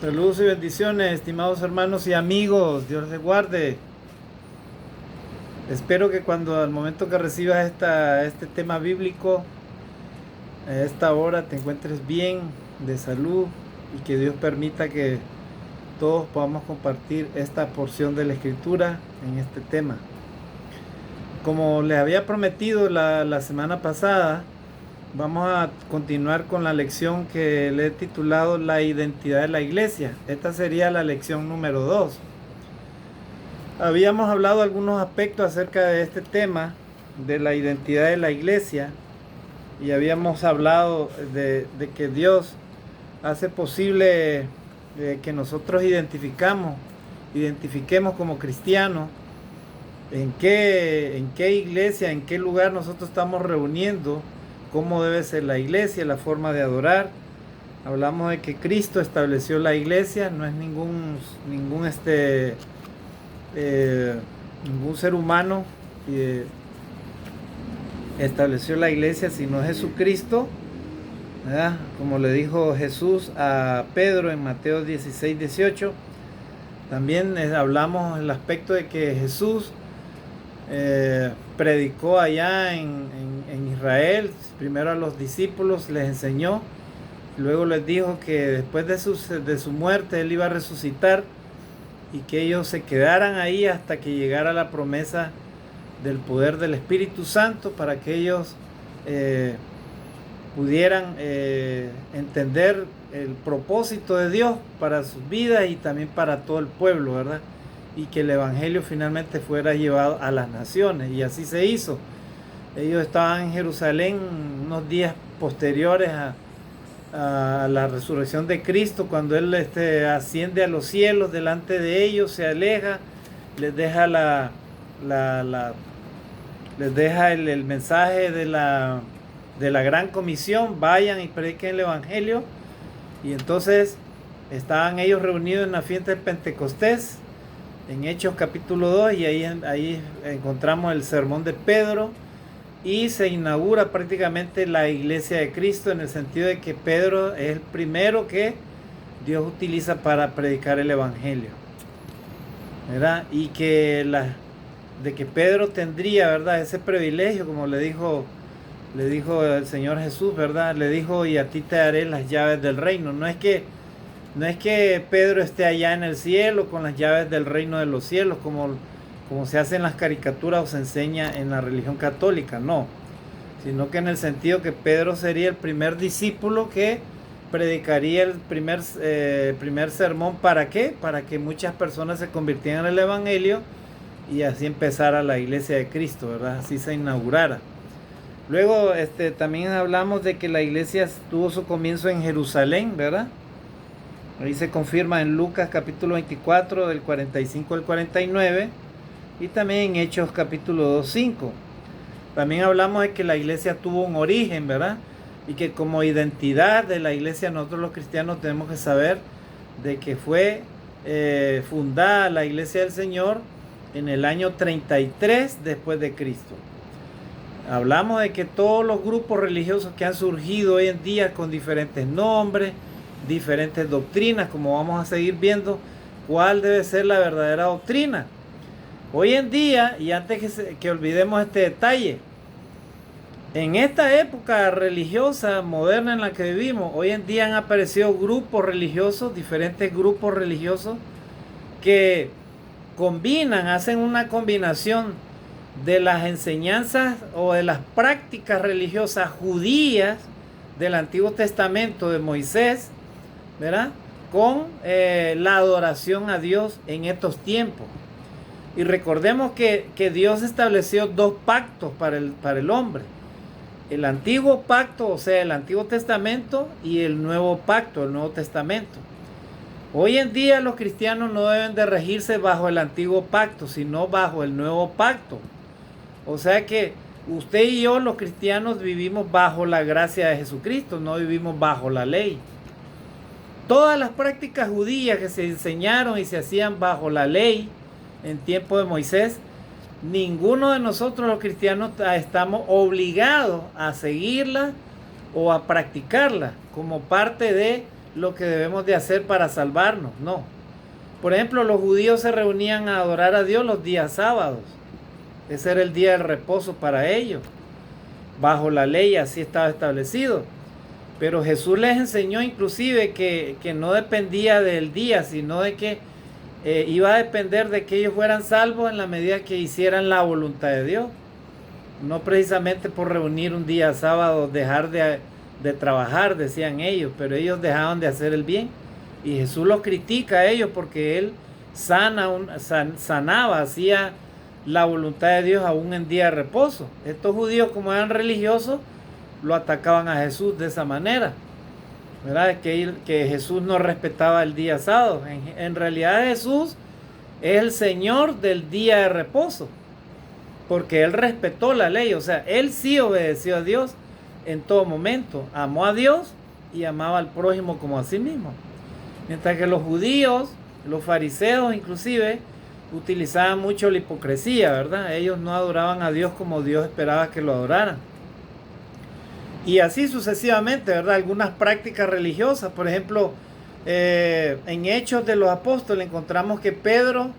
Saludos y bendiciones, estimados hermanos y amigos. Dios les guarde. Espero que cuando al momento que recibas este tema bíblico, a esta hora te encuentres bien, de salud, y que Dios permita que todos podamos compartir esta porción de la Escritura en este tema. Como les había prometido la semana pasada, vamos a continuar con la lección que le he titulado La identidad de la iglesia. Esta sería la lección número 2. Habíamos hablado algunos aspectos acerca de este tema, de la identidad de la iglesia, y habíamos hablado de que Dios hace posible que nosotros identifiquemos como cristianos en qué iglesia, en qué lugar nosotros estamos reuniendo, cómo debe ser la iglesia, la forma de adorar. Hablamos de que Cristo estableció la iglesia, no es ningún ser humano estableció la iglesia, sino Jesucristo, ¿verdad? Como le dijo Jesús a Pedro en Mateo 16:18. También hablamos el aspecto de que Jesús predicó allá en Israel, primero a los discípulos, les enseñó, luego les dijo que después de su muerte Él iba a resucitar y que ellos se quedaran ahí hasta que llegara la promesa del poder del Espíritu Santo, para que ellos pudieran entender el propósito de Dios para sus vidas y también para todo el pueblo, ¿verdad? Y que el Evangelio finalmente fuera llevado a las naciones, y así se hizo. Ellos estaban en Jerusalén unos días posteriores a la resurrección de Cristo, cuando Él asciende a los cielos delante de ellos, se aleja, les deja les deja el mensaje de la gran comisión: vayan y prediquen el Evangelio. Y entonces estaban ellos reunidos en la fiesta de Pentecostés, en Hechos capítulo 2, y ahí encontramos el sermón de Pedro, y se inaugura prácticamente la iglesia de Cristo, en el sentido de que Pedro es el primero que Dios utiliza para predicar el Evangelio, ¿verdad? Y de que Pedro tendría, ¿verdad?, ese privilegio, como le dijo el Señor Jesús, ¿verdad? Le dijo: y a ti te daré las llaves del reino. No es que Pedro esté allá en el cielo con las llaves del reino de los cielos, como se hace en las caricaturas o se enseña en la religión católica, no, sino que en el sentido que Pedro sería el primer discípulo que predicaría el primer sermón. ¿Para qué? Para que muchas personas se convirtieran en el Evangelio y así empezara la iglesia de Cristo, ¿verdad? Así se inaugurara. Luego también hablamos de que la iglesia tuvo su comienzo en Jerusalén, ¿verdad? Ahí se confirma en Lucas capítulo 24, del 45 al 49, y también en Hechos capítulo 2, 5. También hablamos de que la iglesia tuvo un origen, ¿verdad? Y que como identidad de la iglesia, nosotros los cristianos tenemos que saber de que fue fundada la iglesia del Señor en el año 33 después de Cristo. Hablamos de que todos los grupos religiosos que han surgido hoy en día con diferentes nombres, diferentes doctrinas, como vamos a seguir viendo cuál debe ser la verdadera doctrina. Hoy en día, y antes que olvidemos este detalle, en esta época religiosa moderna en la que vivimos, hoy en día han aparecido diferentes grupos religiosos que hacen una combinación de las enseñanzas o de las prácticas religiosas judías del Antiguo Testamento de Moisés, ¿verdad?, con la adoración a Dios en estos tiempos. Y recordemos que Dios estableció dos pactos para el hombre: el antiguo pacto, o sea, el Antiguo Testamento, y el nuevo pacto, el Nuevo Testamento. Hoy en día los cristianos no deben de regirse bajo el antiguo pacto, sino bajo el nuevo pacto. O sea que usted y yo, los cristianos, vivimos bajo la gracia de Jesucristo, no vivimos bajo la ley. Todas las prácticas judías que se enseñaron y se hacían bajo la ley en tiempo de Moisés, ninguno de nosotros los cristianos estamos obligados a seguirlas o a practicarlas como parte de lo que debemos de hacer para salvarnos, no. Por ejemplo, los judíos se reunían a adorar a Dios los días sábados. Ese era el día del reposo para ellos. Bajo la ley así estaba establecido. Pero Jesús les enseñó inclusive que no dependía del día, sino de que iba a depender de que ellos fueran salvos en la medida que hicieran la voluntad de Dios. No precisamente por reunir un día sábado, dejar de trabajar, decían ellos, pero ellos dejaban de hacer el bien. Y Jesús los critica a ellos porque Él sanaba, hacía la voluntad de Dios aún en día de reposo. Estos judíos, como eran religiosos, lo atacaban a Jesús de esa manera, ¿verdad? Que Jesús no respetaba el día sábado. En realidad Jesús es el Señor del día de reposo, porque Él respetó la ley, o sea, Él sí obedeció a Dios en todo momento, amó a Dios y amaba al prójimo como a sí mismo. Mientras que los judíos, los fariseos inclusive, utilizaban mucho la hipocresía, ¿verdad? Ellos no adoraban a Dios como Dios esperaba que lo adoraran. Y así sucesivamente, ¿verdad? Algunas prácticas religiosas, por ejemplo, en Hechos de los Apóstoles encontramos que Pedro,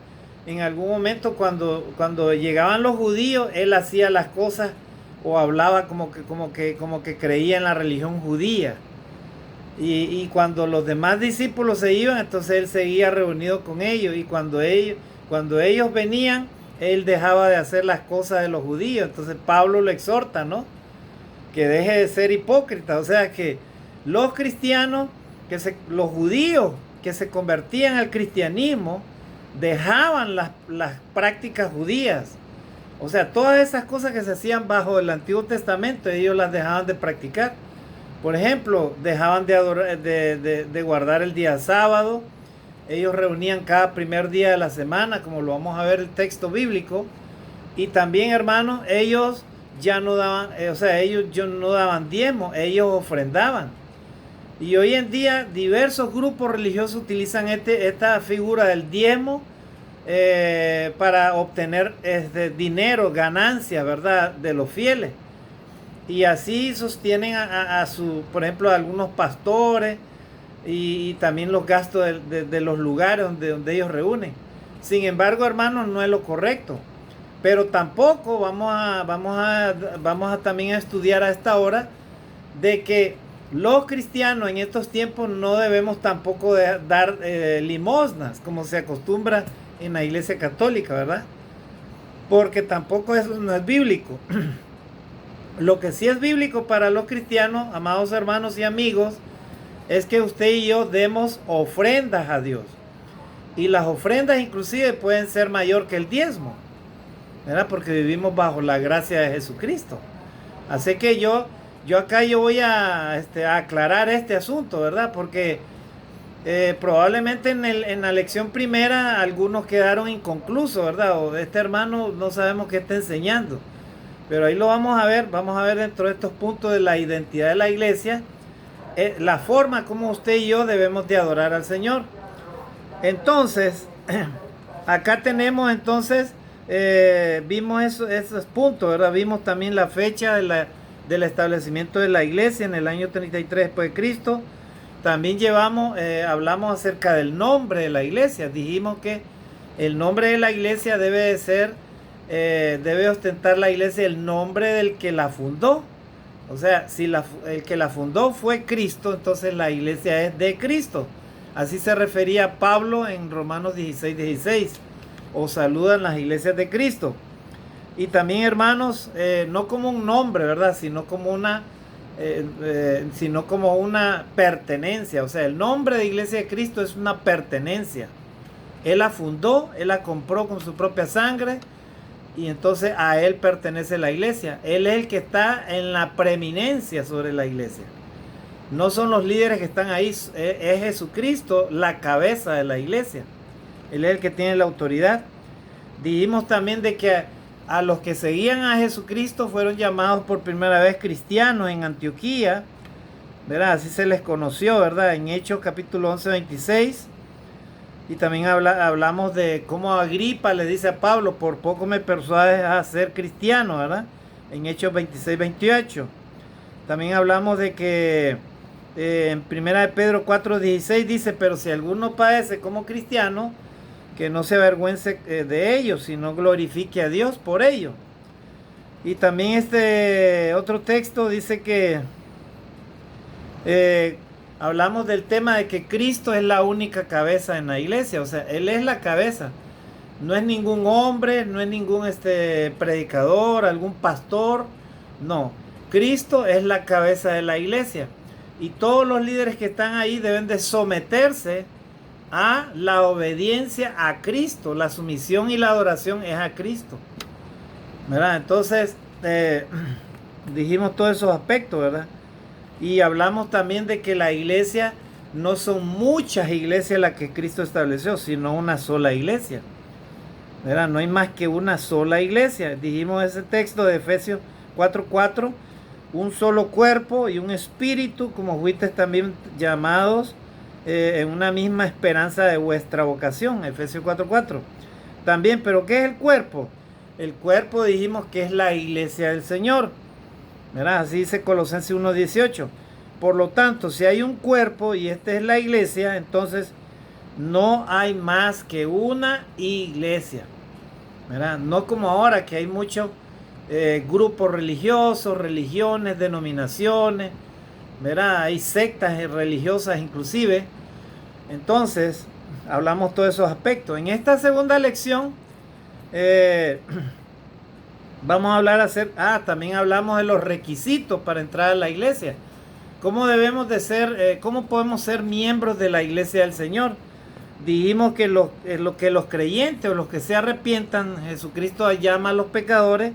en algún momento cuando llegaban los judíos, él hacía las cosas o hablaba como que creía en la religión judía. Y cuando los demás discípulos se iban, entonces él seguía reunido con ellos. Y cuando ellos venían, él dejaba de hacer las cosas de los judíos. Entonces Pablo lo exhorta, ¿no? Que deje de ser hipócrita. O sea que los cristianos, los judíos que se convertían al cristianismo, dejaban las prácticas judías. O sea, todas esas cosas que se hacían bajo el Antiguo Testamento, ellos las dejaban de practicar. Por ejemplo, dejaban de guardar el día sábado. Ellos reunían cada primer día de la semana, como lo vamos a ver el texto bíblico. Y también, hermanos, ellos ya no daban, ellos no daban diezmo, ellos ofrendaban. Y hoy en día diversos grupos religiosos utilizan esta figura del diezmo para obtener dinero, ganancias, ¿verdad?, de los fieles. Y así sostienen por ejemplo, a algunos pastores y también los gastos de los lugares donde ellos reúnen. Sin embargo, hermanos, no es lo correcto. Pero tampoco vamos a también a estudiar a esta hora de que los cristianos en estos tiempos no debemos tampoco dar limosnas, como se acostumbra en la Iglesia Católica, ¿verdad? Porque tampoco eso no es bíblico. Lo que sí es bíblico para los cristianos, amados hermanos y amigos, es que usted y yo demos ofrendas a Dios. Y las ofrendas inclusive pueden ser mayor que el diezmo, ¿verdad? Porque vivimos bajo la gracia de Jesucristo. Así que yo voy a aclarar este asunto, ¿verdad? Porque probablemente en la lección primera algunos quedaron inconclusos, ¿verdad? O este hermano no sabemos qué está enseñando. Pero ahí lo vamos a ver dentro de estos puntos de la identidad de la iglesia, la forma como usted y yo debemos de adorar al Señor. Entonces, acá tenemos vimos esos puntos, ¿verdad? Vimos también la fecha del establecimiento de la iglesia en el año 33 después de Cristo. También hablamos acerca del nombre de la iglesia. Dijimos que el nombre de la iglesia debe ostentar la iglesia el nombre del que la fundó. O sea, si el que la fundó fue Cristo, entonces la iglesia es de Cristo. Así se refería Pablo en Romanos 16:16. Os saludan las iglesias de Cristo. Y también, hermanos, no como un nombre, ¿verdad? Sino como una pertenencia. O sea, el nombre de Iglesia de Cristo es una pertenencia. Él la fundó, Él la compró con su propia sangre. Y entonces a Él pertenece la iglesia. Él es el que está en la preeminencia sobre la iglesia. No son los líderes que están ahí. Es Jesucristo la cabeza de la iglesia. Él es el que tiene la autoridad. Dijimos también de que a los que seguían a Jesucristo fueron llamados por primera vez cristianos en Antioquía, ¿verdad? Así se les conoció, ¿verdad? En Hechos capítulo 11:26. Y también hablamos de cómo Agripa le dice a Pablo: por poco me persuades a ser cristiano, ¿verdad? En Hechos 26:28. También hablamos de que En 1 de Pedro 4:16 dice, pero si alguno padece como cristiano, que no se avergüence de ellos, sino glorifique a Dios por ello. Y también este otro texto dice que hablamos del tema de que Cristo es la única cabeza en la iglesia, o sea, Él es la cabeza. No es ningún hombre, no es ningún predicador, algún pastor, no. Cristo es la cabeza de la iglesia. Y todos los líderes que están ahí deben de someterse a la obediencia a Cristo. La sumisión y la adoración es a Cristo, ¿verdad? Entonces, dijimos todos esos aspectos, ¿verdad? Y hablamos también de que la iglesia no son muchas iglesias las que Cristo estableció, sino una sola iglesia, ¿verdad? No hay más que una sola iglesia. Dijimos ese texto de Efesios 4:4, un solo cuerpo y un espíritu, como fuisteis también llamados en una misma esperanza de vuestra vocación, Efesios 4:4. También, ¿pero qué es el cuerpo? El cuerpo dijimos que es la iglesia del Señor, ¿verdad? Así dice Colosenses 1:18. Por lo tanto, si hay un cuerpo y esta es la iglesia, entonces no hay más que una iglesia, ¿verdad? No como ahora que hay muchos grupos religiosos, religiones, denominaciones, ¿verdad? Hay sectas religiosas inclusive. Entonces, hablamos todos esos aspectos. En esta segunda lección vamos a hablar también hablamos de los requisitos para entrar a la iglesia. ¿Cómo debemos de ser, cómo podemos ser miembros de la iglesia del Señor? Dijimos que los creyentes o los que se arrepientan, Jesucristo llama a los pecadores,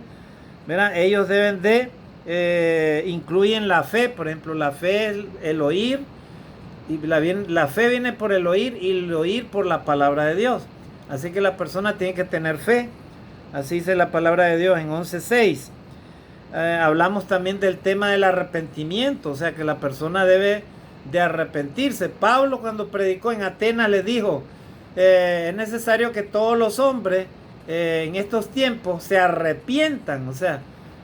¿verdad? Ellos deben de incluyen la fe. Por ejemplo, la fe es el oír, y la fe viene por el oír y el oír por la palabra de Dios. Así que la persona tiene que tener fe. Así dice la palabra de Dios en 11:6. Hablamos también del tema del arrepentimiento, o sea que la persona debe de arrepentirse. Pablo, cuando predicó en Atenas, le dijo, es necesario que todos los hombres en estos tiempos se arrepientan, o sea,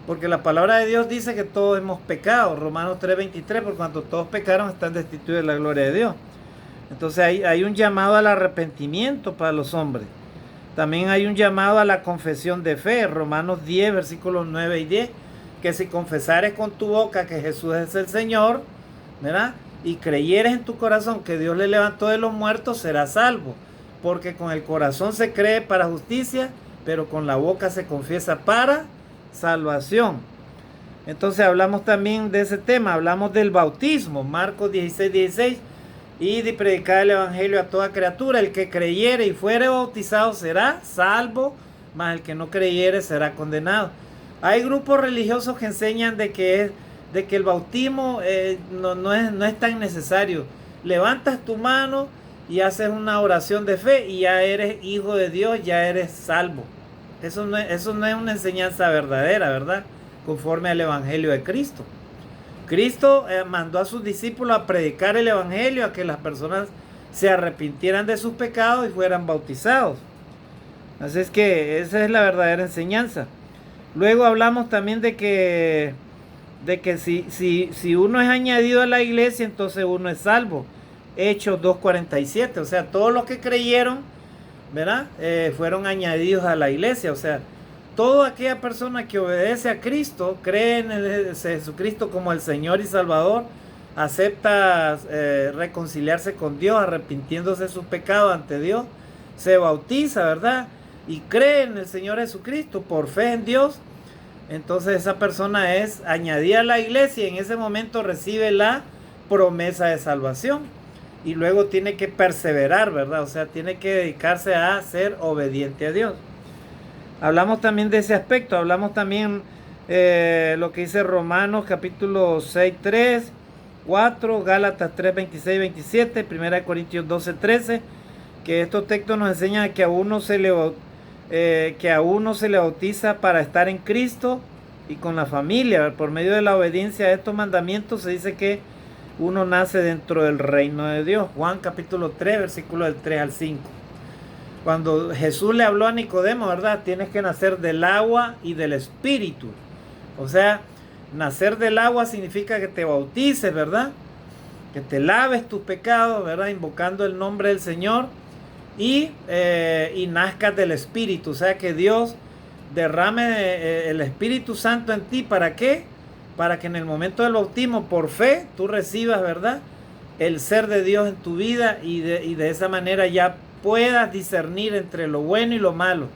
porque la palabra de Dios dice que todos hemos pecado. Romanos 3:23, por cuanto todos pecaron están destituidos de la gloria de Dios. Entonces hay un llamado al arrepentimiento para los hombres. También hay un llamado a la confesión de fe. Romanos 10, versículos 9 y 10, que si confesares con tu boca que Jesús es el Señor, ¿verdad? Y creyeres en tu corazón que Dios le levantó de los muertos, serás salvo. Porque con el corazón se cree para justicia, pero con la boca se confiesa para salvación. Entonces hablamos también de ese tema, hablamos del bautismo, Marcos 16:16, y de predicar el evangelio a toda criatura. El que creyere y fuere bautizado será salvo, mas el que no creyere será condenado. Hay grupos religiosos que enseñan de que el bautismo no es tan necesario. Levantas tu mano y haces una oración de fe y ya eres hijo de Dios, ya eres salvo. Eso no es una enseñanza verdadera, ¿verdad? Conforme al evangelio de Cristo. Cristo mandó a sus discípulos a predicar el evangelio, a que las personas se arrepintieran de sus pecados y fueran bautizados. Así es que esa es la verdadera enseñanza. Luego hablamos también de que si uno es añadido a la iglesia, entonces uno es salvo. Hechos 2:47, o sea, todos los que creyeron, ¿verdad? Fueron añadidos a la iglesia, o sea, toda aquella persona que obedece a Cristo, cree en Jesucristo como el Señor y Salvador, acepta reconciliarse con Dios, arrepintiéndose de sus pecados ante Dios, se bautiza, ¿verdad? Y cree en el Señor Jesucristo por fe en Dios, entonces esa persona es añadida a la iglesia y en ese momento recibe la promesa de salvación. Y luego tiene que perseverar, ¿verdad? O sea, tiene que dedicarse a ser obediente a Dios. Hablamos también de ese aspecto, hablamos también lo que dice Romanos capítulo 6:3, 4, Gálatas 3:26-27, 1 Corintios 12:13, que estos textos nos enseñan que a uno se le bautiza para estar en Cristo y con la familia. Por medio de la obediencia a estos mandamientos se dice que uno nace dentro del reino de Dios. Juan capítulo 3, versículo del 3 al 5. Cuando Jesús le habló a Nicodemo, ¿verdad? Tienes que nacer del agua y del espíritu. O sea, nacer del agua significa que te bautices, ¿verdad? que te laves tus pecados, ¿verdad? Invocando el nombre del Señor y nazcas del Espíritu. O sea, que Dios derrame el Espíritu Santo en ti. ¿Para qué? Para que en el momento del bautismo, por fe, tú recibas, ¿verdad?, el ser de Dios en tu vida y de esa manera ya puedas discernir entre lo bueno y lo malo.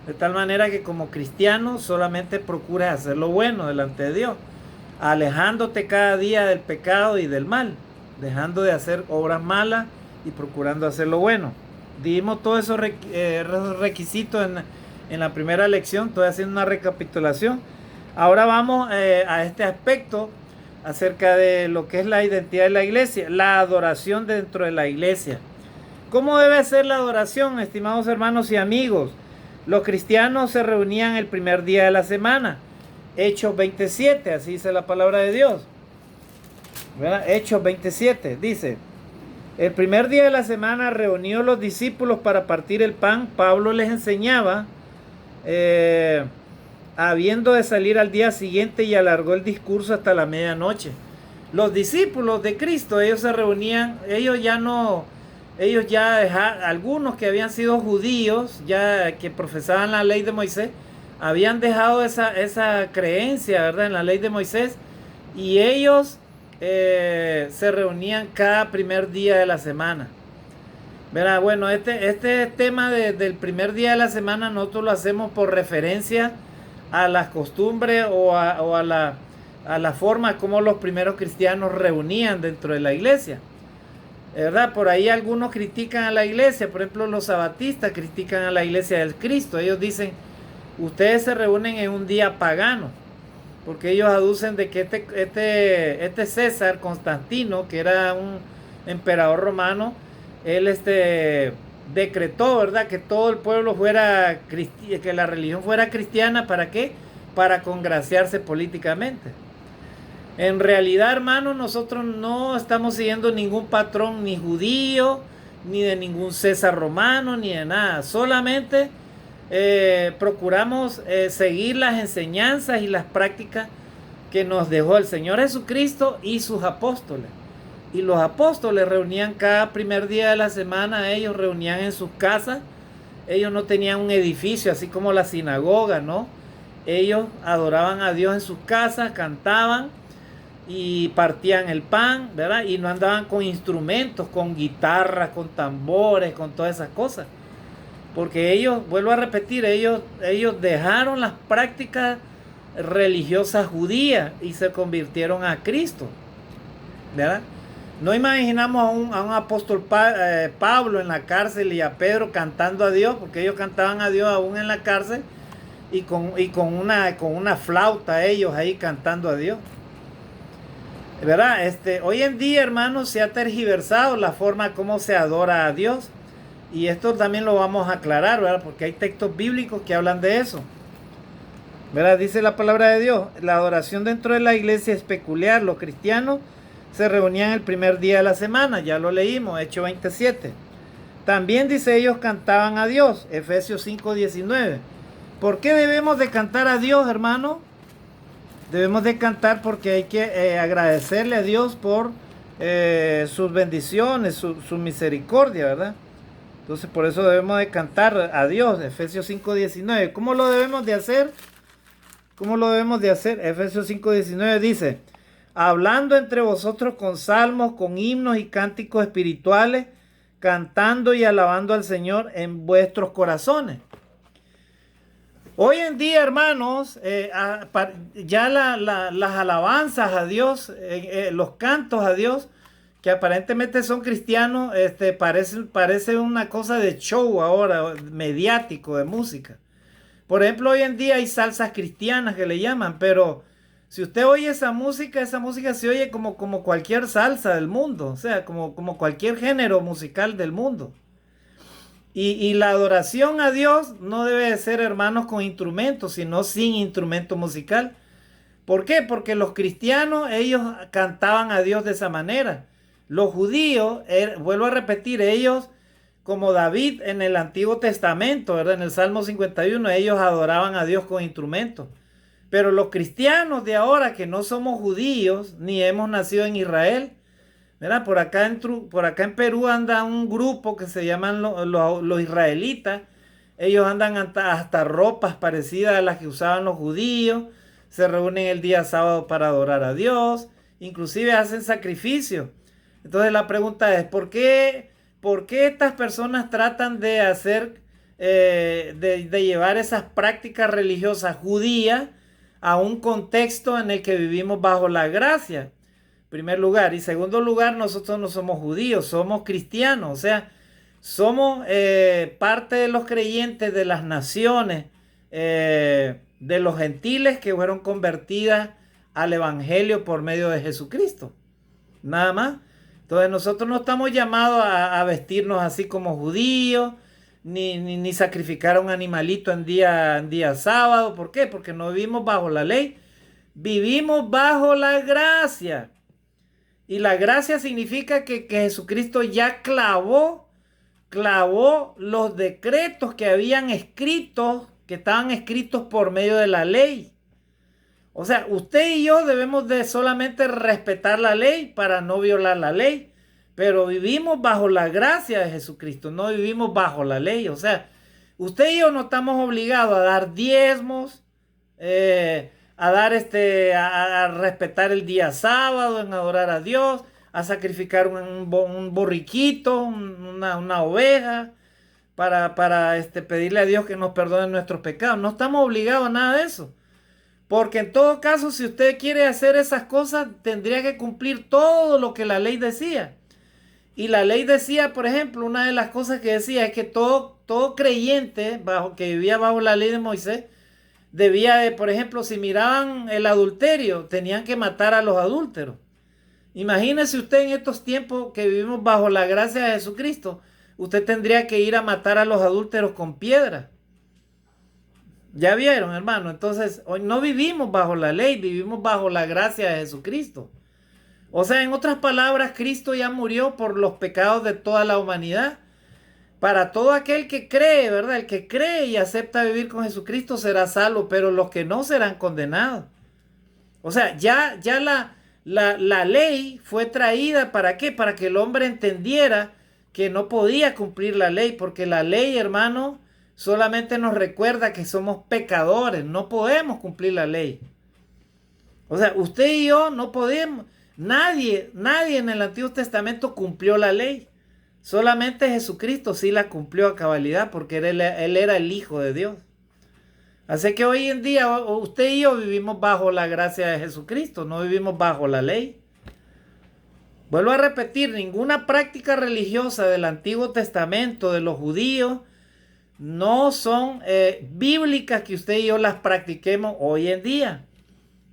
De tal manera que como cristiano solamente procures hacer lo bueno delante de Dios, alejándote cada día del pecado y del mal, dejando de hacer obras malas y procurando hacer lo bueno. Dimos todos esos requisitos en la primera lección. Estoy haciendo una recapitulación. Ahora vamos a este aspecto acerca de lo que es la identidad de la iglesia, la adoración dentro de la iglesia. ¿Cómo debe ser la adoración, estimados hermanos y amigos? Los cristianos se reunían el primer día de la semana. Hechos 27, así dice la palabra de Dios. ¿Verdad? Hechos 27, dice: el primer día de la semana reunió los discípulos para partir el pan. Pablo les enseñaba, habiendo de salir al día siguiente, y alargó el discurso hasta la medianoche. Los discípulos de Cristo, ellos se reunían, algunos que habían sido judíos, ya que profesaban la ley de Moisés, habían dejado esa creencia, ¿verdad?, en la ley de Moisés, y ellos se reunían cada primer día de la semana. ¿Verdad? Bueno, este tema del primer día de la semana nosotros lo hacemos por referencia a las costumbres o a la forma como los primeros cristianos reunían dentro de la iglesia. ¿Verdad? Por ahí algunos critican a la iglesia, por ejemplo los sabatistas critican a la iglesia del Cristo. Ellos dicen, ustedes se reúnen en un día pagano, porque ellos aducen de que este César Constantino, que era un emperador romano, él decretó, ¿verdad?, que todo el pueblo fuera que la religión fuera cristiana. ¿Para qué? Para congraciarse políticamente. En realidad, hermanos, nosotros no estamos siguiendo ningún patrón ni judío, ni de ningún César romano, ni de nada. Solamente procuramos seguir las enseñanzas y las prácticas que nos dejó el Señor Jesucristo y sus apóstoles. Y los apóstoles reunían cada primer día de la semana, ellos reunían en sus casas. Ellos no tenían un edificio así como la sinagoga, ¿no? Ellos adoraban a Dios en sus casas, cantaban y partían el pan, ¿verdad? Y no andaban con instrumentos, con guitarras, con tambores, con todas esas cosas. Porque ellos, vuelvo a repetir, ellos dejaron las prácticas religiosas judías y se convirtieron a Cristo, ¿verdad? No imaginamos a un apóstol Pablo en la cárcel y a Pedro cantando a Dios, porque ellos cantaban a Dios aún en la cárcel y con una flauta ellos ahí cantando a Dios. ¿Verdad? Hoy en día, hermanos, se ha tergiversado la forma como se adora a Dios. Y esto también lo vamos a aclarar, ¿verdad? Porque hay textos bíblicos que hablan de eso. ¿Verdad? Dice la palabra de Dios, la adoración dentro de la iglesia es peculiar. Los cristianos se reunían el primer día de la semana, ya lo leímos, Hechos 27. También dice, ellos cantaban a Dios, Efesios 5:19. ¿Por qué debemos de cantar a Dios, hermano? Debemos de cantar porque hay que agradecerle a Dios por sus bendiciones, su misericordia, ¿verdad? Entonces por eso debemos de cantar a Dios, Efesios 5:19. ¿Cómo lo debemos de hacer? ¿Cómo lo debemos de hacer? Efesios 5:19 dice, hablando entre vosotros con salmos, con himnos y cánticos espirituales, cantando y alabando al Señor en vuestros corazones. Hoy en día, hermanos, ya las alabanzas a Dios, los cantos a Dios, que aparentemente son cristianos, parece una cosa de show ahora, mediático, de música. Por ejemplo, hoy en día hay salsas cristianas que le llaman, pero si usted oye esa música se oye como cualquier salsa del mundo, o sea, como cualquier género musical del mundo. Y la adoración a Dios no debe de ser, hermanos, con instrumentos, sino sin instrumento musical. ¿Por qué? Porque los cristianos, ellos cantaban a Dios de esa manera. Los judíos, vuelvo a repetir, ellos, como David en el Antiguo Testamento, ¿verdad? En el Salmo 51, ellos adoraban a Dios con instrumentos. Pero los cristianos de ahora, que no somos judíos, ni hemos nacido en Israel, Mira, por acá en Perú anda un grupo que se llaman los israelitas. Ellos andan hasta ropas parecidas a las que usaban los judíos. Se reúnen el día sábado para adorar a Dios. Inclusive hacen sacrificios. Entonces la pregunta es, por qué estas personas tratan de hacer, de llevar esas prácticas religiosas judías a un contexto en el que vivimos bajo la gracia? Primer lugar. Y segundo lugar, nosotros no somos judíos, somos cristianos. O sea, somos parte de los creyentes de las naciones, de los gentiles que fueron convertidas al evangelio por medio de Jesucristo. Nada más. Entonces nosotros no estamos llamados a vestirnos así como judíos, ni sacrificar a un animalito en día sábado. ¿Por qué? Porque no vivimos bajo la ley, vivimos bajo la gracia. Y la gracia significa que Jesucristo ya clavó los decretos que habían escritos, que estaban escritos por medio de la ley. O sea, usted y yo debemos de solamente respetar la ley para no violar la ley. Pero vivimos bajo la gracia de Jesucristo, no vivimos bajo la ley. O sea, usted y yo no estamos obligados a dar diezmos, a respetar el día sábado, en adorar a Dios, a sacrificar un borriquito, una oveja, para pedirle a Dios que nos perdone nuestros pecados. No estamos obligados a nada de eso. Porque en todo caso, si usted quiere hacer esas cosas, tendría que cumplir todo lo que la ley decía. Y la ley decía, por ejemplo, una de las cosas que decía es que todo creyente que vivía bajo la ley de Moisés debía de, por ejemplo, si miraban el adulterio, tenían que matar a los adúlteros. Imagínese usted en estos tiempos que vivimos bajo la gracia de Jesucristo, usted tendría que ir a matar a los adúlteros con piedra. Ya vieron, hermano. Entonces, hoy no vivimos bajo la ley, vivimos bajo la gracia de Jesucristo. O sea, en otras palabras, Cristo ya murió por los pecados de toda la humanidad. Para todo aquel que cree, ¿verdad? El que cree y acepta vivir con Jesucristo será salvo, pero los que no serán condenados. O sea, ya la ley fue traída, ¿para qué? Para que el hombre entendiera que no podía cumplir la ley, porque la ley, hermano, solamente nos recuerda que somos pecadores, no podemos cumplir la ley. O sea, usted y yo no podemos, nadie en el Antiguo Testamento cumplió la ley. Solamente Jesucristo sí la cumplió a cabalidad, porque él era el Hijo de Dios. Así que hoy en día usted y yo vivimos bajo la gracia de Jesucristo, no vivimos bajo la ley. Vuelvo a repetir, ninguna práctica religiosa del Antiguo Testamento, de los judíos, no son bíblicas que usted y yo las practiquemos hoy en día.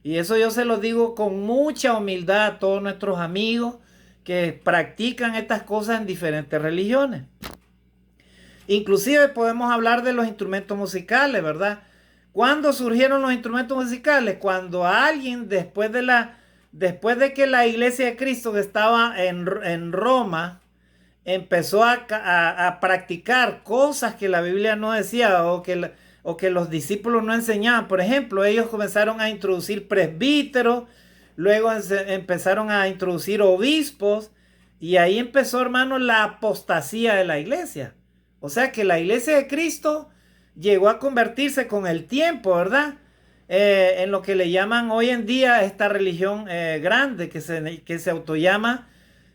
Y eso yo se lo digo con mucha humildad a todos nuestros amigos que practican estas cosas en diferentes religiones. Inclusive podemos hablar de los instrumentos musicales, ¿verdad? ¿Cuándo surgieron los instrumentos musicales? Cuando alguien, después de que la iglesia de Cristo que estaba en Roma empezó a practicar cosas que la Biblia no decía o que los discípulos no enseñaban. Por ejemplo, ellos comenzaron a introducir presbíteros, luego empezaron a introducir obispos, y ahí empezó, hermano, la apostasía de la iglesia. O sea que la iglesia de Cristo llegó a convertirse con el tiempo, ¿verdad? En lo que le llaman hoy en día esta religión grande que se autollama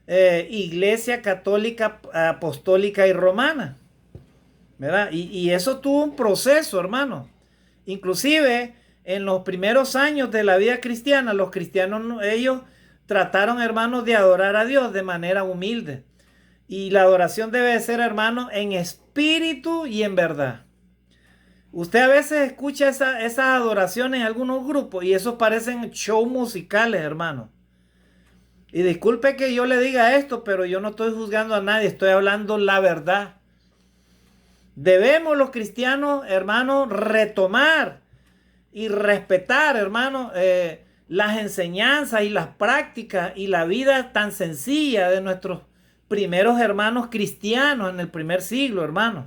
Iglesia Católica, Apostólica y Romana, ¿verdad? Y eso tuvo un proceso, hermano. Inclusive en los primeros años de la vida cristiana, los cristianos, ellos trataron, hermanos, de adorar a Dios de manera humilde. Y la adoración debe ser, hermano, en espíritu y en verdad. Usted a veces escucha esas adoraciones en algunos grupos y esos parecen shows musicales, hermano. Y disculpe que yo le diga esto, pero yo no estoy juzgando a nadie, estoy hablando la verdad. Debemos los cristianos, hermanos, retomar y respetar, hermanos, las enseñanzas y las prácticas y la vida tan sencilla de nuestros primeros hermanos cristianos en el primer siglo, hermanos.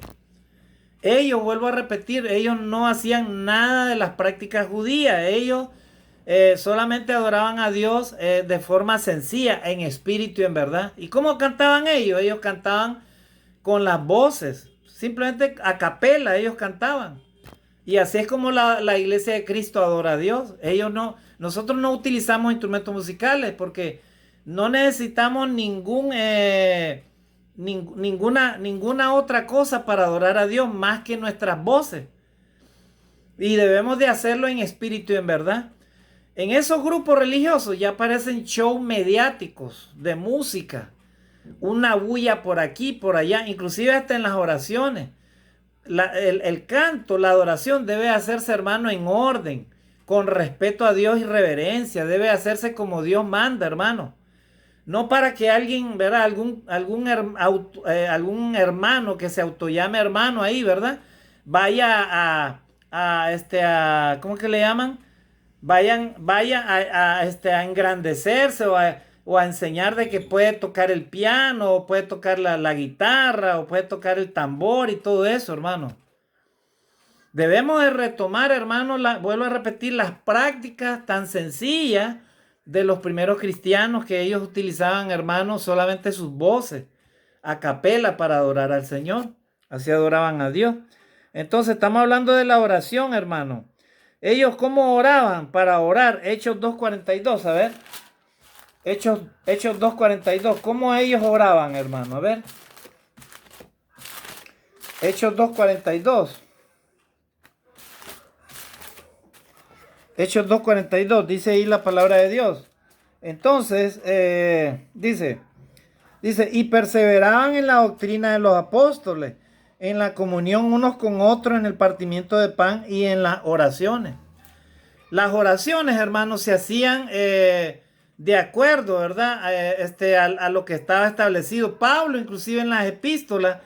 Ellos, vuelvo a repetir, ellos no hacían nada de las prácticas judías. Ellos solamente adoraban a Dios de forma sencilla, en espíritu y en verdad. ¿Y cómo cantaban ellos? Ellos cantaban con las voces, simplemente a capela ellos cantaban. Y así es como la iglesia de Cristo adora a Dios. Nosotros no utilizamos instrumentos musicales porque no necesitamos ninguna otra cosa para adorar a Dios más que nuestras voces. Y debemos de hacerlo en espíritu y en verdad. En esos grupos religiosos ya aparecen shows mediáticos de música. Una bulla por aquí, por allá, inclusive hasta en las oraciones. El canto, la adoración debe hacerse, hermano, en orden, con respeto a Dios y reverencia. Debe hacerse como Dios manda, hermano. No para que alguien, ¿verdad? Algún hermano que se autollame hermano ahí, ¿verdad? Vaya ¿cómo que le llaman? Vaya a engrandecerse o a enseñar de que puede tocar el piano, o puede tocar la guitarra, o puede tocar el tambor y todo eso, hermano. Debemos de retomar, hermano, vuelvo a repetir, las prácticas tan sencillas de los primeros cristianos, que ellos utilizaban, hermano, solamente sus voces a capela para adorar al Señor. Así adoraban a Dios. Entonces estamos hablando de la oración, hermano. Ellos, ¿cómo oraban? Para orar, Hechos 2:42, a ver. Hechos 2:42, ¿cómo ellos oraban, hermano? A ver. Hechos 2:42. Hechos 2:42, dice ahí la palabra de Dios. Entonces, dice, y perseveraban en la doctrina de los apóstoles, en la comunión unos con otros, en el partimiento de pan y en las oraciones. Las oraciones, hermanos, se hacían de acuerdo, ¿verdad? A lo que estaba establecido. Pablo, inclusive en las epístolas,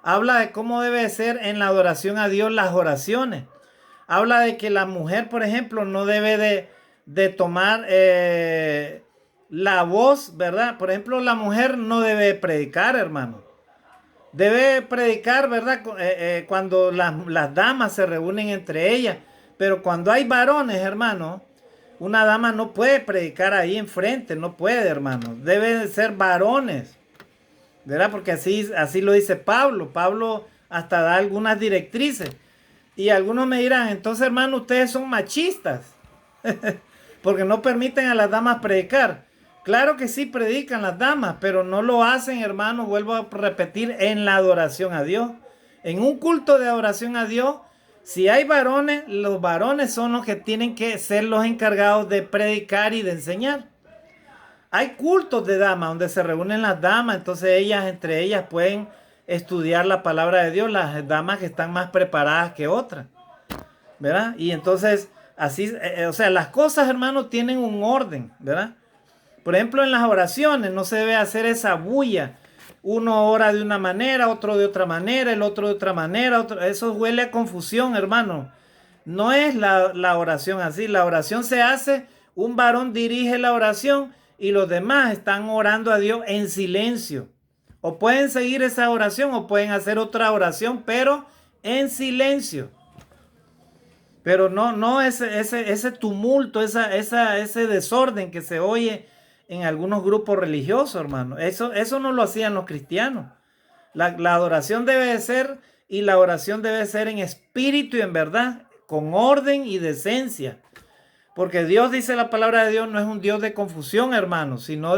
habla de cómo debe ser en la adoración a Dios las oraciones. Habla de que la mujer, por ejemplo, no debe de tomar la voz, ¿verdad? Por ejemplo, la mujer no debe predicar, hermano. Debe predicar, ¿verdad? Cuando las damas se reúnen entre ellas. Pero cuando hay varones, hermano, una dama no puede predicar ahí enfrente, no puede, hermano. Deben ser varones, ¿verdad? Porque así lo dice Pablo. Pablo hasta da algunas directrices. Y algunos me dirán, entonces, hermano, ustedes son machistas, porque no permiten a las damas predicar. Claro que sí predican las damas, pero no lo hacen, hermano, vuelvo a repetir, en la adoración a Dios. En un culto de adoración a Dios, si hay varones, los varones son los que tienen que ser los encargados de predicar y de enseñar. Hay cultos de damas donde se reúnen las damas, entonces entre ellas pueden estudiar la palabra de Dios, las damas que están más preparadas que otras, ¿verdad? Y entonces, así, o sea, las cosas, hermano, tienen un orden, ¿verdad? Por ejemplo, en las oraciones no se debe hacer esa bulla. Uno ora de una manera, otro de otra manera, el otro de otra manera. Eso huele a confusión, hermano. No es la oración así. La oración se hace, un varón dirige la oración y los demás están orando a Dios en silencio. O pueden seguir esa oración o pueden hacer otra oración, pero en silencio. Pero no ese tumulto, ese desorden que se oye en algunos grupos religiosos, hermano. Eso no lo hacían los cristianos. La adoración debe ser, y la oración debe ser en espíritu y en verdad, con orden y decencia. Porque Dios, dice la palabra de Dios, no es un Dios de confusión, hermano, sino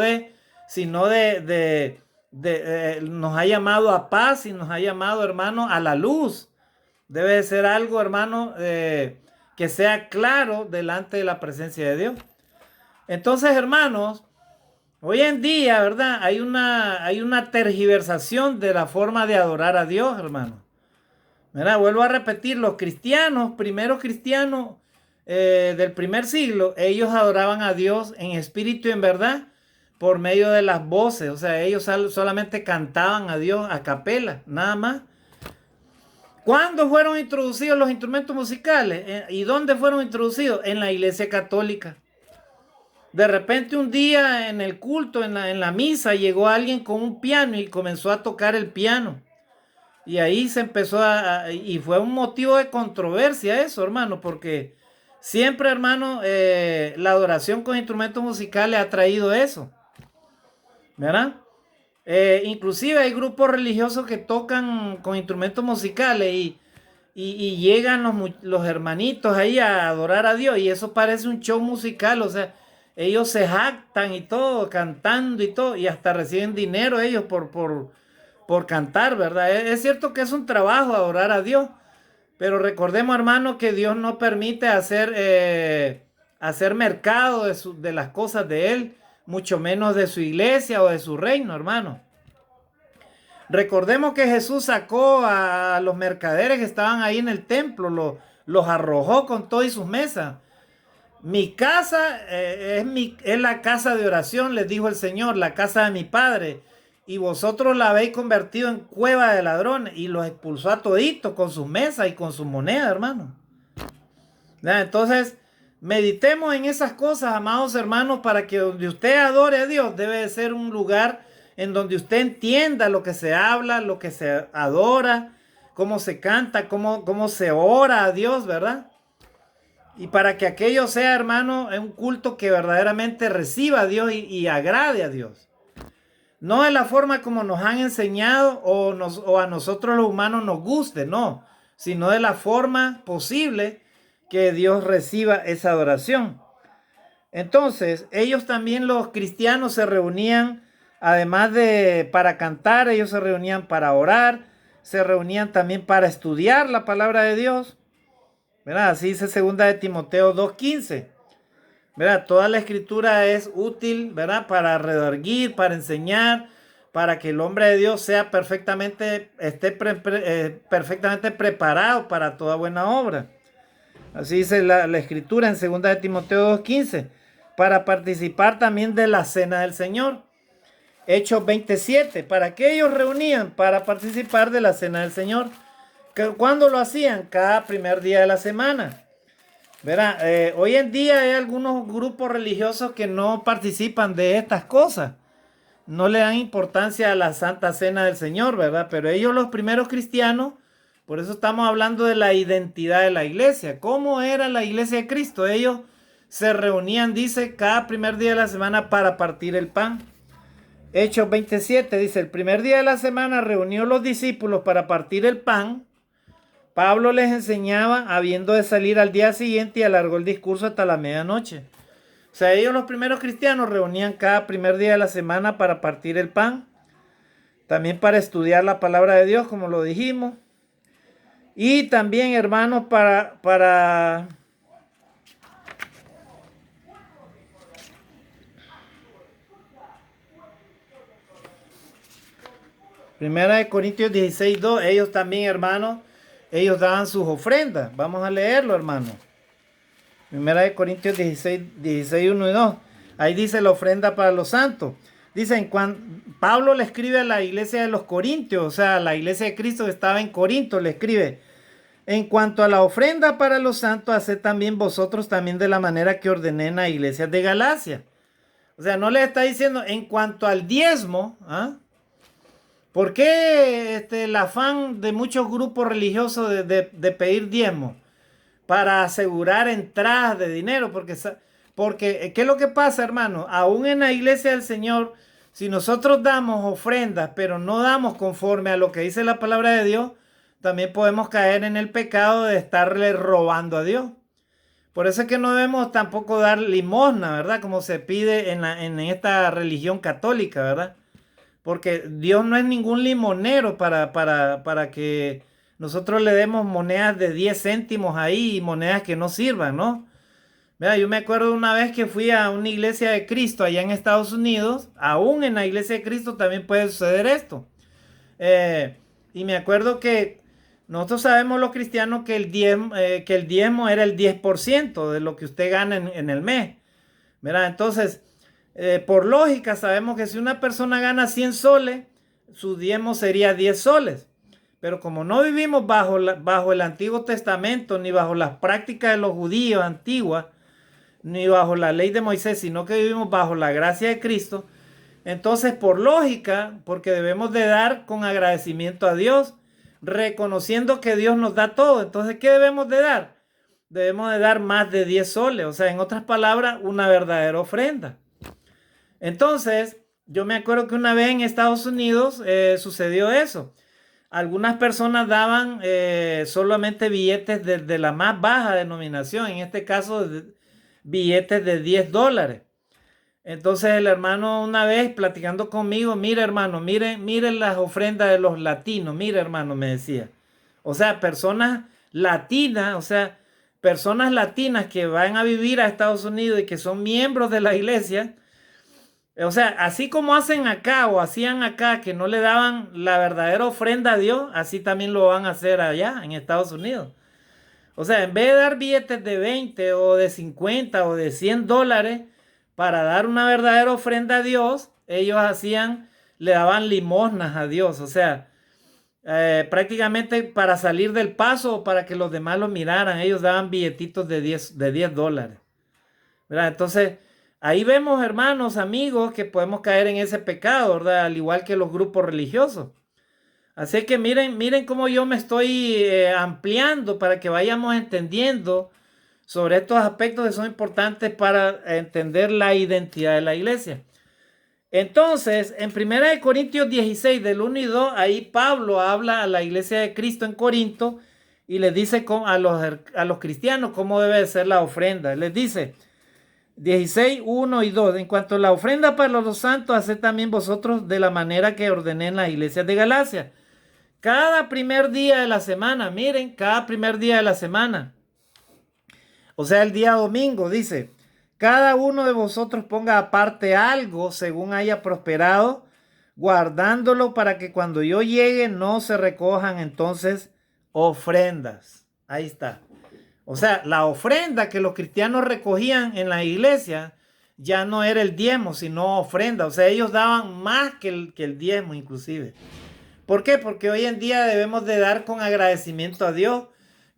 nos ha llamado a paz y nos ha llamado, hermano, a la luz. Debe de ser algo, hermano, que sea claro delante de la presencia de Dios. Entonces, hermanos, hoy en día, ¿verdad? Hay una tergiversación de la forma de adorar a Dios, hermano. ¿Verdad? Vuelvo a repetir, los cristianos, primeros cristianos del primer siglo, ellos adoraban a Dios en espíritu y en verdad por medio de las voces. O sea, ellos solamente cantaban a Dios a capela, nada más. ¿Cuándo fueron introducidos los instrumentos musicales? ¿Y dónde fueron introducidos? En la iglesia católica. De repente un día en el culto, en la misa, llegó alguien con un piano y comenzó a tocar el piano. Y ahí se empezó y fue un motivo de controversia eso, hermano, porque Siempre, hermano, la adoración con instrumentos musicales ha traído eso, ¿verdad? Inclusive hay grupos religiosos que tocan con instrumentos musicales y llegan los hermanitos ahí a adorar a Dios y eso parece un show musical, o sea, ellos se jactan y todo, cantando y todo, y hasta reciben dinero ellos por cantar, ¿verdad? Es cierto que es un trabajo adorar a Dios, pero recordemos, hermano, que Dios no permite hacer mercado de las cosas de Él, mucho menos de su iglesia o de su reino, hermano. Recordemos que Jesús sacó a los mercaderes que estaban ahí en el templo, los arrojó con todo y sus mesas. Mi casa es la casa de oración, les dijo el Señor, la casa de mi Padre. Y vosotros la habéis convertido en cueva de ladrones. Y los expulsó a toditos con sus mesas y con sus monedas, hermano. ¿Ya? Entonces, meditemos en esas cosas, amados hermanos, para que donde usted adore a Dios, debe de ser un lugar en donde usted entienda lo que se habla, lo que se adora, cómo se canta, cómo se ora a Dios, ¿verdad? Y para que aquello sea, hermano, un culto que verdaderamente reciba a Dios y agrade a Dios. No de la forma como nos han enseñado o a nosotros los humanos nos guste, no, sino de la forma posible que Dios reciba esa adoración. Entonces, ellos también, los cristianos, se reunían, además de para cantar, ellos se reunían para orar, se reunían también para estudiar la palabra de Dios. ¿Verdad? Así dice 2 de Timoteo 2:15. ¿Verdad? Toda la escritura es útil, ¿verdad? Para redarguir, para enseñar, para que el hombre de Dios sea esté perfectamente preparado para toda buena obra. Así dice la escritura en 2 de Timoteo 2:15. Para participar también de la cena del Señor. Hechos 27. ¿Para qué ellos reunían? Para participar de la cena del Señor. ¿Cuándo lo hacían? Cada primer día de la semana. Verá, hoy en día hay algunos grupos religiosos que no participan de estas cosas. No le dan importancia a la Santa Cena del Señor, ¿verdad? Pero ellos, los primeros cristianos, por eso estamos hablando de la identidad de la iglesia. ¿Cómo era la iglesia de Cristo? Ellos se reunían, dice, cada primer día de la semana para partir el pan. Hechos 27 dice, el primer día de la semana reunió los discípulos para partir el pan. Pablo les enseñaba habiendo de salir al día siguiente y alargó el discurso hasta la medianoche. O sea, ellos, los primeros cristianos, reunían cada primer día de la semana para partir el pan. También para estudiar la palabra de Dios, como lo dijimos. Y también, hermanos, para Primera de Corintios 16:2, ellos también, hermanos, ellos daban sus ofrendas. Vamos a leerlo, hermano. Primera de Corintios 16:1 y 2. Ahí dice la ofrenda para los santos. Dicen, Pablo le escribe a la iglesia de los Corintios, o sea, la iglesia de Cristo que estaba en Corinto, le escribe, en cuanto a la ofrenda para los santos, haced también vosotros también de la manera que ordené en las iglesias de Galacia. O sea, no le está diciendo en cuanto al diezmo, ¿ah? ¿Por qué el afán de muchos grupos religiosos de pedir diezmo? Para asegurar entradas de dinero. Porque ¿qué es lo que pasa, hermano? Aún en la iglesia del Señor, si nosotros damos ofrendas, pero no damos conforme a lo que dice la palabra de Dios, también podemos caer en el pecado de estarle robando a Dios. Por eso es que no debemos tampoco dar limosna, ¿verdad? Como se pide en esta religión católica, ¿verdad? Porque Dios no es ningún limonero para que nosotros le demos monedas de 10 céntimos ahí y monedas que no sirvan, ¿no? Mira, yo me acuerdo una vez que fui a una iglesia de Cristo allá en Estados Unidos. Aún en la iglesia de Cristo también puede suceder esto. Y me acuerdo que nosotros sabemos los cristianos que el diezmo era el 10% de lo que usted gana en el mes. Mira, entonces, por lógica sabemos que si una persona gana 100 soles, su diezmo sería 10 soles. Pero como no vivimos bajo el Antiguo Testamento, ni bajo las prácticas de los judíos antiguas, ni bajo la ley de Moisés, sino que vivimos bajo la gracia de Cristo, entonces por lógica, porque debemos de dar con agradecimiento a Dios, reconociendo que Dios nos da todo. Entonces, ¿qué debemos de dar? debemos de dar más de 10 soles. O sea, en otras palabras, una verdadera ofrenda. Entonces, yo me acuerdo que una vez en Estados Unidos sucedió eso. Algunas personas daban solamente billetes de la más baja denominación, en este caso billetes de $10. Entonces el hermano una vez platicando conmigo, mire hermano, miren las ofrendas de los latinos, mire hermano, me decía. O sea, personas latinas, o sea, personas latinas que van a vivir a Estados Unidos y que son miembros de la iglesia. O sea, así como hacen acá o hacían acá que no le daban la verdadera ofrenda a Dios, así también lo van a hacer allá en Estados Unidos. O sea, en vez de dar billetes de 20 o de 50 o de $100 para dar una verdadera ofrenda a Dios, ellos le daban limosnas a Dios. O sea, prácticamente para salir del paso o para que los demás lo miraran, ellos daban billetitos de $10. ¿Verdad? Entonces, ahí vemos, hermanos, amigos, que podemos caer en ese pecado, ¿verdad? Al igual que los grupos religiosos. Así que miren cómo yo me estoy ampliando para que vayamos entendiendo sobre estos aspectos que son importantes para entender la identidad de la iglesia. Entonces, en 1 Corintios 16, del 1 y 2, ahí Pablo habla a la iglesia de Cristo en Corinto y les dice a los cristianos cómo debe ser la ofrenda. Les dice 16, 1 y 2. En cuanto a la ofrenda para los santos, haced también vosotros de la manera que ordené en las iglesias de Galacia. Cada primer día de la semana, miren, cada primer día de la semana. O sea, el día domingo, dice, cada uno de vosotros ponga aparte algo según haya prosperado, guardándolo para que cuando yo llegue no se recojan entonces ofrendas. Ahí está. O sea, la ofrenda que los cristianos recogían en la iglesia ya no era el diezmo, sino ofrenda. O sea, ellos daban más que el diezmo inclusive. ¿Por qué? Porque hoy en día debemos de dar con agradecimiento a Dios,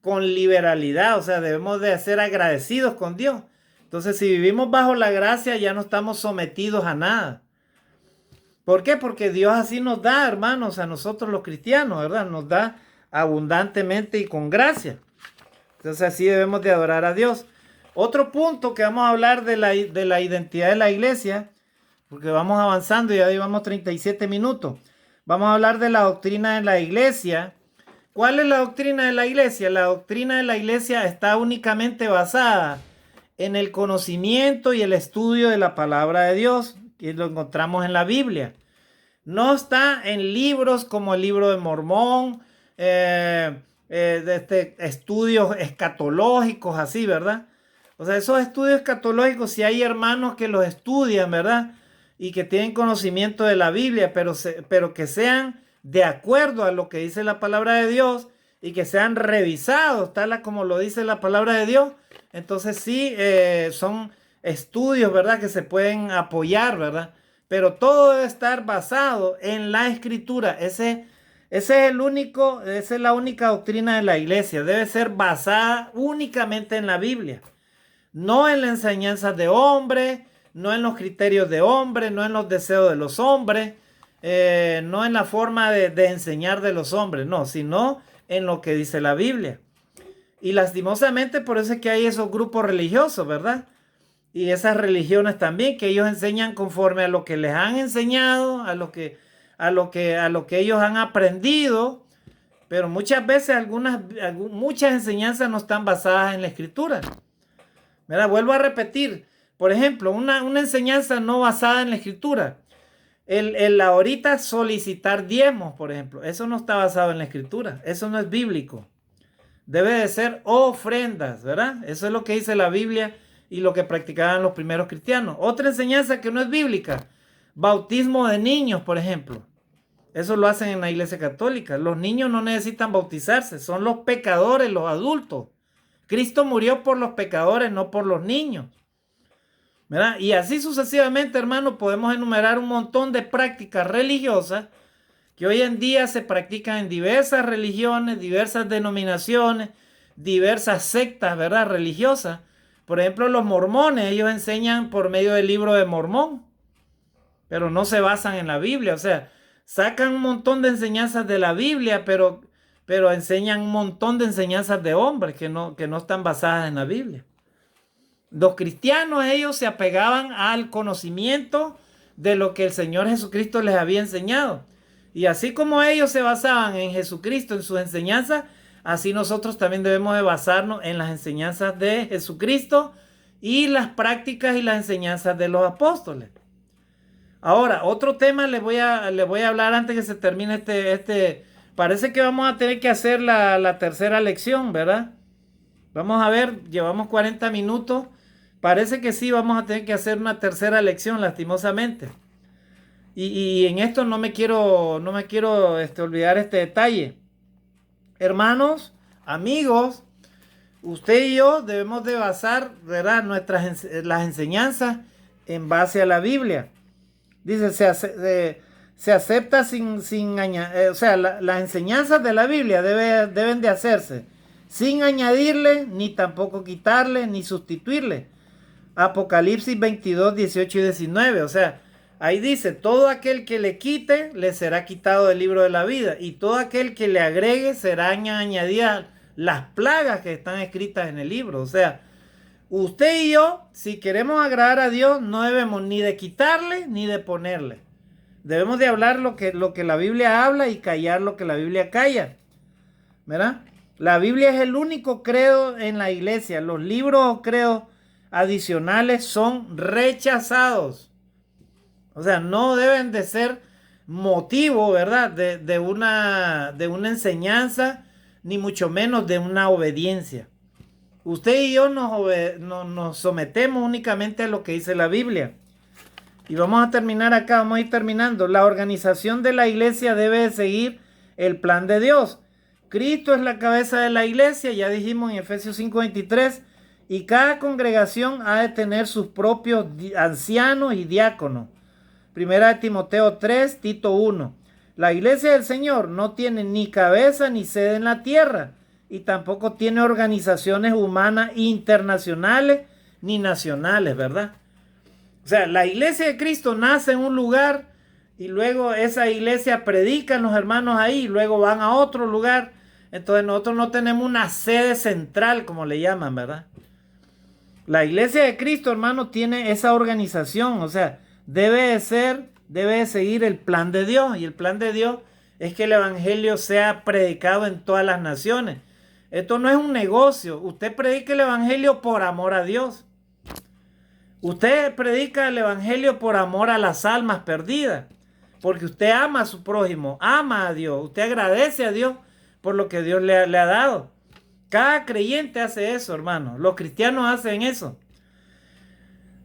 con liberalidad, o sea, debemos de ser agradecidos con Dios. Entonces, si vivimos bajo la gracia, ya no estamos sometidos a nada. ¿Por qué? Porque Dios así nos da, hermanos, a nosotros los cristianos, ¿verdad? Nos da abundantemente y con gracia. Entonces, así debemos de adorar a Dios. Otro punto que vamos a hablar de la identidad de la iglesia, porque vamos avanzando, ya llevamos 37 minutos. Vamos a hablar de la doctrina de la iglesia. ¿Cuál es la doctrina de la iglesia? La doctrina de la iglesia está únicamente basada en el conocimiento y el estudio de la palabra de Dios, que lo encontramos en la Biblia. No está en libros como el libro de Mormón, estudios escatológicos, así, ¿verdad? O sea, esos estudios escatológicos, si hay hermanos que los estudian, ¿verdad? Y que tienen conocimiento de la Biblia, pero que sean de acuerdo a lo que dice la palabra de Dios y que sean revisados, tal como lo dice la palabra de Dios. Entonces sí, son estudios, ¿verdad? Que se pueden apoyar, ¿verdad? Pero todo debe estar basado en la Escritura. Esa es la única doctrina de la iglesia. Debe ser basada únicamente en la Biblia. No en la enseñanza de hombres, no en los criterios de hombres, no en los deseos de los hombres, no en la forma de enseñar de los hombres, no, sino en lo que dice la Biblia. Y lastimosamente por eso es que hay esos grupos religiosos, ¿verdad? Y esas religiones también, que ellos enseñan conforme a lo que les han enseñado, a lo que ellos han aprendido, pero muchas veces muchas enseñanzas no están basadas en la Escritura. Mira, vuelvo a repetir, por ejemplo, una enseñanza no basada en la Escritura. El ahorita solicitar diezmos, por ejemplo, eso no está basado en la Escritura, eso no es bíblico. Debe de ser ofrendas, ¿verdad? Eso es lo que dice la Biblia y lo que practicaban los primeros cristianos. Otra enseñanza que no es bíblica, bautismo de niños, por ejemplo. Eso lo hacen en la Iglesia Católica. Los niños no necesitan bautizarse, son los pecadores, los adultos. Cristo murió por los pecadores, no por los niños, ¿verdad? Y así sucesivamente, hermano, podemos enumerar un montón de prácticas religiosas que hoy en día se practican en diversas religiones, diversas denominaciones, diversas sectas, ¿verdad? Religiosas. Por ejemplo, los mormones, ellos enseñan por medio del libro de Mormón, pero no se basan en la Biblia. O sea, sacan un montón de enseñanzas de la Biblia, pero pero enseñan un montón de enseñanzas de hombres que no están basadas en la Biblia. Los cristianos, ellos se apegaban al conocimiento de lo que el Señor Jesucristo les había enseñado. Y así como ellos se basaban en Jesucristo, en sus enseñanzas, así nosotros también debemos de basarnos en las enseñanzas de Jesucristo y las prácticas y las enseñanzas de los apóstoles. Ahora, otro tema les voy a hablar antes que se termine parece que vamos a tener que hacer la tercera lección, ¿verdad? Vamos a ver, llevamos 40 minutos. Parece que sí, vamos a tener que hacer una tercera lección, lastimosamente. Y en esto no me quiero olvidar este detalle. Hermanos, amigos, usted y yo debemos de basar, ¿verdad?, las enseñanzas en base a la Biblia. Dice, se acepta sin añadir, o sea, las enseñanzas de la Biblia deben de hacerse sin añadirle, ni tampoco quitarle, ni sustituirle. Apocalipsis 22, 18 y 19, o sea, ahí dice, todo aquel que le quite, le será quitado del libro de la vida, y todo aquel que le agregue, será añadida las plagas que están escritas en el libro. O sea, usted y yo, si queremos agradar a Dios, no debemos ni de quitarle, ni de ponerle. Debemos de hablar lo que la Biblia habla y callar lo que la Biblia calla, ¿verdad? La Biblia es el único credo en la iglesia. Los libros o credos adicionales son rechazados. O sea, no deben de ser motivo, ¿verdad?, de una enseñanza, ni mucho menos de una obediencia. Usted y yo nos sometemos únicamente a lo que dice la Biblia. Y vamos a terminar acá, vamos a ir terminando. La organización de la iglesia debe de seguir el plan de Dios. Cristo es la cabeza de la iglesia, ya dijimos en Efesios 5:23, y cada congregación ha de tener sus propios ancianos y diáconos. Primera de Timoteo 3, Tito 1. La iglesia del Señor no tiene ni cabeza ni sede en la tierra, y tampoco tiene organizaciones humanas internacionales ni nacionales, ¿verdad? O sea, la iglesia de Cristo nace en un lugar y luego esa iglesia predican los hermanos ahí y luego van a otro lugar. Entonces nosotros no tenemos una sede central, como le llaman, ¿verdad? La iglesia de Cristo, hermano, tiene esa organización, o sea, debe de seguir el plan de Dios, y el plan de Dios es que el evangelio sea predicado en todas las naciones. Esto no es un negocio. Usted predica el evangelio por amor a Dios. Usted predica el evangelio por amor a las almas perdidas, porque usted ama a su prójimo, ama a Dios, usted agradece a Dios por lo que Dios le ha dado. Cada creyente hace eso, hermano. Los cristianos hacen eso,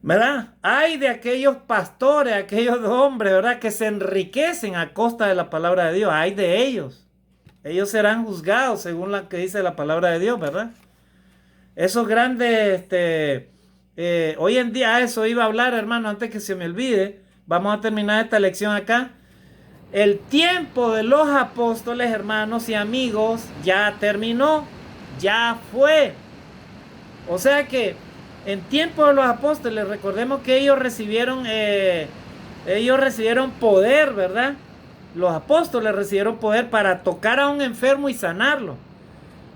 ¿verdad? Hay de aquellos pastores, aquellos hombres, ¿verdad?, que se enriquecen a costa de la palabra de Dios. Hay de ellos. Ellos serán juzgados según lo que dice la palabra de Dios, ¿verdad? Esos grandes, hoy en día, eso iba a hablar, hermano, antes que se me olvide. Vamos a terminar esta lección acá. El tiempo de los apóstoles, hermanos y amigos, ya terminó, ya fue. O sea que en tiempo de los apóstoles, recordemos que ellos recibieron poder, ¿verdad? Los apóstoles recibieron poder para tocar a un enfermo y sanarlo.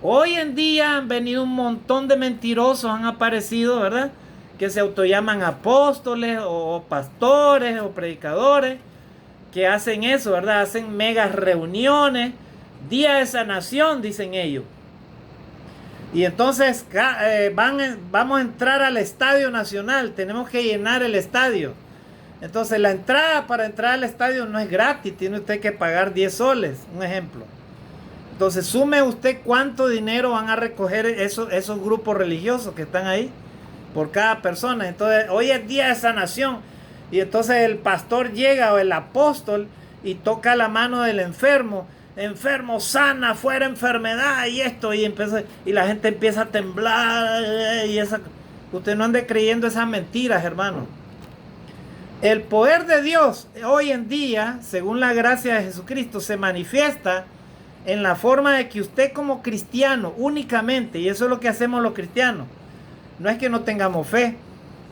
Hoy en día han venido un montón de mentirosos, han aparecido, ¿verdad?, que se autollaman apóstoles o pastores o predicadores, que hacen eso, ¿verdad? Hacen megas reuniones, día de sanación, dicen ellos. Y entonces vamos a entrar al Estadio Nacional, tenemos que llenar el estadio. Entonces la entrada para entrar al estadio no es gratis, tiene usted que pagar 10 soles, un ejemplo. Entonces sume usted cuánto dinero van a recoger esos grupos religiosos que están ahí por cada persona. Entonces hoy es día de sanación y entonces el pastor llega o el apóstol y toca la mano del enfermo. Enfermo, sana, fuera enfermedad y esto, y la gente empieza a temblar y usted no ande creyendo esas mentiras, hermano. El poder de Dios hoy en día, según la gracia de Jesucristo, se manifiesta en la forma de que usted como cristiano únicamente, y eso es lo que hacemos los cristianos, no es que no tengamos fe,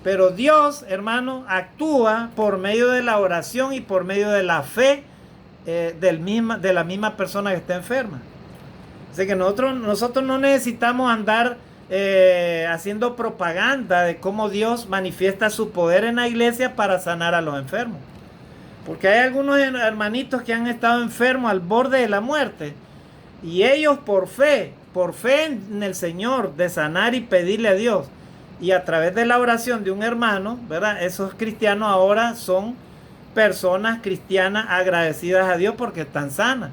pero Dios, hermano, actúa por medio de la oración y por medio de la fe de la misma persona que está enferma. Así que nosotros no necesitamos andar haciendo propaganda de cómo Dios manifiesta su poder en la iglesia para sanar a los enfermos. Porque hay algunos hermanitos que han estado enfermos al borde de la muerte. Y ellos por fe en el Señor, de sanar y pedirle a Dios, y a través de la oración de un hermano, ¿verdad? Esos cristianos ahora son personas cristianas agradecidas a Dios porque están sanas.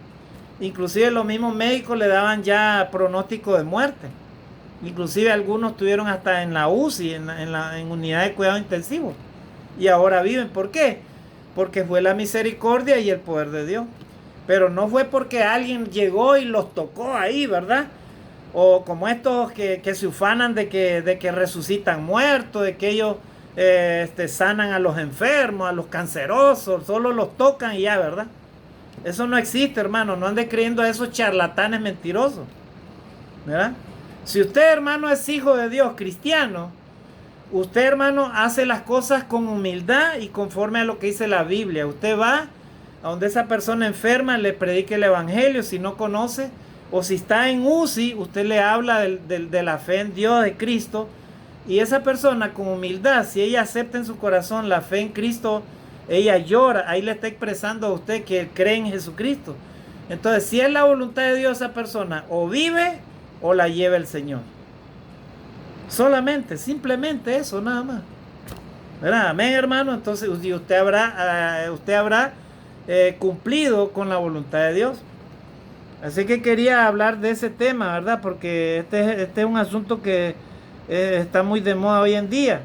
Inclusive los mismos médicos le daban ya pronóstico de muerte. Inclusive algunos estuvieron hasta en la UCI, en unidad de cuidado intensivo. Y ahora viven. ¿Por qué? Porque fue la misericordia y el poder de Dios. Pero no fue porque alguien llegó y los tocó ahí, ¿verdad? O como estos que se ufanan de que resucitan muertos, de que ellos sanan a los enfermos, a los cancerosos, solo los tocan y ya, ¿verdad? Eso no existe, hermano. No ande creyendo a esos charlatanes mentirosos, ¿verdad? Si usted, hermano, es hijo de Dios, cristiano, usted, hermano, hace las cosas con humildad y conforme a lo que dice la Biblia. Usted va a donde esa persona enferma, le predique el evangelio si no conoce, o si está en UCI, usted le habla de la fe en Dios, de Cristo, y esa persona con humildad, si ella acepta en su corazón la fe en Cristo, ella llora, ahí le está expresando a usted que cree en Jesucristo. Entonces, si es la voluntad de Dios, esa persona o vive o la lleva el Señor. Solamente, simplemente eso, nada más. ¿Verdad? Amén, hermano. Entonces usted habrá cumplido con la voluntad de Dios. Así que quería hablar de ese tema, ¿verdad? Porque este es un asunto que está muy de moda hoy en día.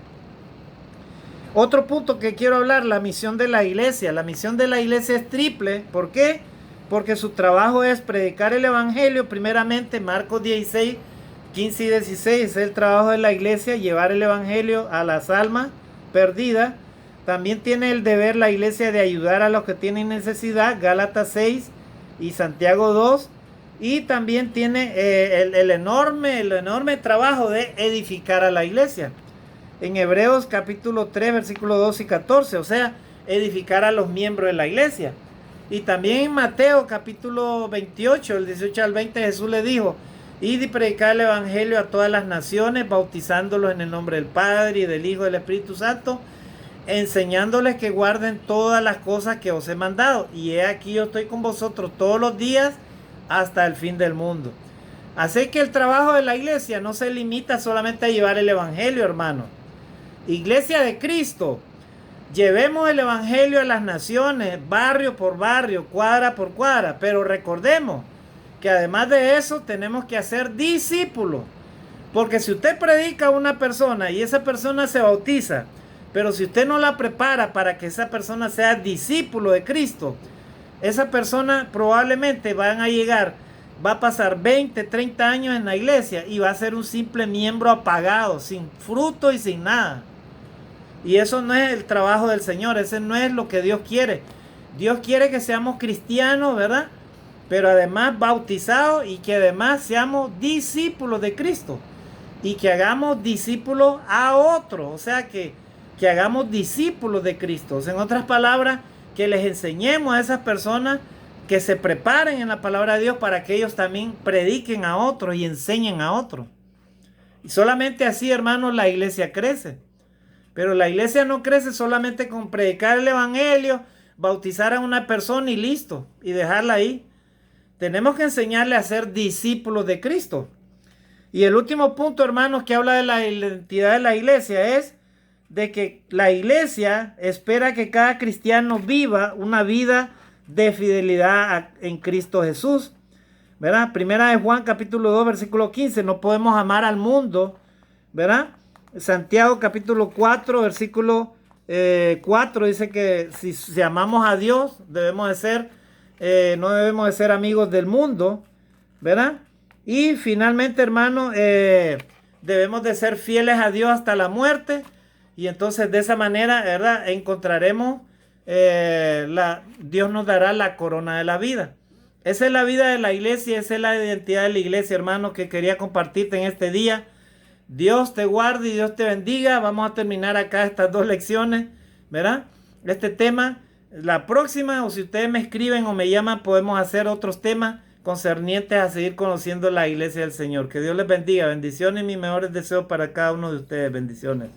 Otro punto que quiero hablar, la misión de la iglesia. La misión de la iglesia es triple. ¿Por qué? Porque su trabajo es predicar el evangelio, primeramente, Marcos 16, 15 y 16, es el trabajo de la iglesia, llevar el evangelio a las almas perdidas. También tiene el deber la iglesia de ayudar a los que tienen necesidad, Gálatas 6 y Santiago 2. Y también tiene el enorme trabajo de edificar a la iglesia. En Hebreos capítulo 3, versículos 2 y 14, o sea, edificar a los miembros de la iglesia. Y también en Mateo capítulo 28, el 18 al 20, Jesús le dijo: id y predicar el evangelio a todas las naciones, bautizándolos en el nombre del Padre y del Hijo y del Espíritu Santo, enseñándoles que guarden todas las cosas que os he mandado. Y he aquí, yo estoy con vosotros todos los días hasta el fin del mundo. Así que el trabajo de la iglesia no se limita solamente a llevar el evangelio, hermano. Iglesia de Cristo, llevemos el evangelio a las naciones, barrio por barrio, cuadra por cuadra, pero recordemos que además de eso tenemos que hacer discípulos. Porque si usted predica a una persona y esa persona se bautiza, pero si usted no la prepara para que esa persona sea discípulo de Cristo, esa persona probablemente va a pasar 20, 30 años en la iglesia y va a ser un simple miembro apagado, sin fruto y sin nada. Y eso no es el trabajo del Señor, ese no es lo que Dios quiere. Dios quiere que seamos cristianos, ¿verdad? Pero además bautizados y que además seamos discípulos de Cristo. Y que hagamos discípulos a otros, o sea que hagamos discípulos de Cristo. O sea, en otras palabras, que les enseñemos a esas personas que se preparen en la palabra de Dios para que ellos también prediquen a otros y enseñen a otros. Y solamente así, hermanos, la iglesia crece. Pero la iglesia no crece solamente con predicar el evangelio, bautizar a una persona y listo, y dejarla ahí. Tenemos que enseñarle a ser discípulos de Cristo. Y el último punto, hermanos, que habla de la identidad de la iglesia es de que la iglesia espera que cada cristiano viva una vida de fidelidad en Cristo Jesús. ¿Verdad? Primera de Juan capítulo 2 versículo 15, no podemos amar al mundo, ¿verdad? Santiago capítulo 4 versículo 4 dice que si amamos a Dios debemos de ser, no debemos de ser amigos del mundo, ¿verdad? Y finalmente, hermano, debemos de ser fieles a Dios hasta la muerte. Y entonces de esa manera, ¿verdad? Encontraremos, Dios nos dará la corona de la vida. Esa es la vida de la iglesia, esa es la identidad de la iglesia, hermano, que quería compartirte en este día. Dios te guarde y Dios te bendiga. Vamos a terminar acá estas 2 lecciones, ¿verdad? Este tema, la próxima, o si ustedes me escriben o me llaman, podemos hacer otros temas concernientes a seguir conociendo la iglesia del Señor. Que Dios les bendiga. Bendiciones y mis mejores deseos para cada uno de ustedes. Bendiciones.